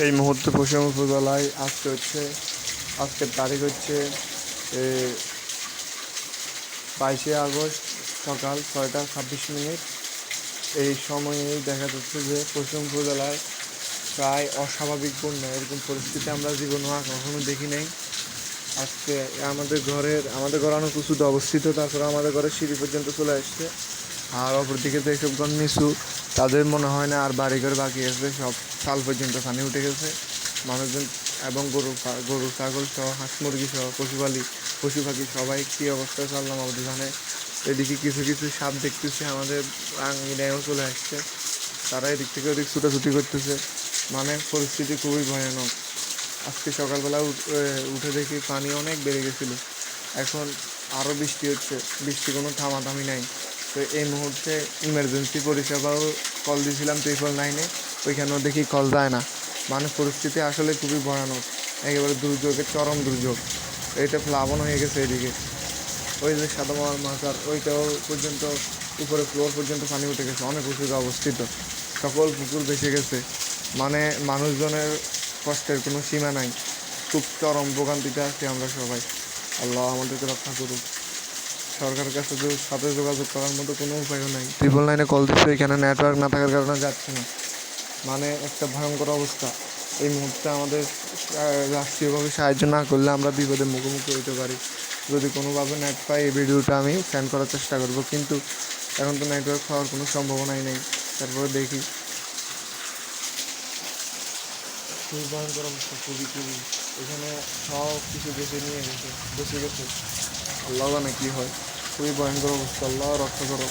এই মুহূর্তে পশ্চিম উপজেলায় আজকের তারিখ হচ্ছে 22 আগস্ট সকাল 6টা 26 মিনিট। এই সময়েই দেখা যাচ্ছে যে পশ্চিম উপজেলায় প্রায় অস্বাভাবিক বন্যা, এরকম পরিস্থিতি আমরা জীবনে কখনো দেখি নাই। আজকে আমাদের ঘর কিছুতে অবস্থিত, তারপরে আমাদের ঘরের সিঁড়ি পর্যন্ত চলে আসছে। আর অপরদিকে যেসব ঘর নিচু, তাদের মনে হয় না আর বাড়িঘর বাকি আছে, সব চাল পর্যন্ত পানি উঠে গেছে। মানুষজন এবং গরু ছাগল সহ হাঁস মুরগি সহ পশু পাখি সবাই কী অবস্থায় চাললাম আমাদের জানে। এদিকে কিছু কিছু সাপ দেখতেছে, আমাদের আঙিনায়ও চলে আসছে। তারা এদিক থেকে ওদিক ছুটাছুটি করতেছে, মানে পরিস্থিতি খুবই ভয়ানক। আজকে সকালবেলা উঠে দেখি পানি অনেক বেড়ে গেছিলো। এখন আরও বৃষ্টি হচ্ছে, বৃষ্টি কোনো থামাথামি নাই। তো এই মুহূর্তে ইমার্জেন্সি পরিষেবাও কল দিয়েছিলাম 999-এ, ওইখানেও দেখি কল যায় না। মানে পরিস্থিতি আসলে খুবই ভয়ানক, একেবারে দুর্যোগের চরম দুর্যোগ। এটা প্লাবন হয়ে গেছে এদিকে। ওই যে সাদামার মাথার ওইটাও পর্যন্ত উপরে ফ্লোর পর্যন্ত পানি উঠে গেছে, অনেক উঁচুতে অবস্থিত। সকল পুকুর ভেসে গেছে, মানে মানুষজনের কষ্টের কোনো সীমা নাই। খুব চরম ভোগান্তিতে আছি আমরা সবাই। আল্লাহ আমাদেরকে রক্ষা করুক। সরকারের কাছে সাথে যোগাযোগ করার মতো কোনো উপায়ও নাই। 999-এ কল দিচ্ছে, এখানে নেটওয়ার্ক না থাকার কারণে যাচ্ছে না। মানে একটা ভয়ঙ্কর অবস্থা। এই মুহূর্তে আমাদের রাষ্ট্রীয়ভাবে সাহায্য না করলে আমরা বিপদের মুখোমুখি হতে পারি। যদি কোনোভাবে নেট পাই, এই ভিডিওটা আমি সেন্ড করার চেষ্টা করব, কিন্তু এখন তো নেটওয়ার্ক পাওয়ার কোনো সম্ভাবনাই নেই। তারপরে দেখি, খুবই ভয়ঙ্কর অবস্থা, খুবই এখানে সব কিছু বসে গেছে। আল্লাহ জানে কী হয়। খুবই ভয়ঙ্কর অবস্থা, আল্লাহ রক্ষা করো।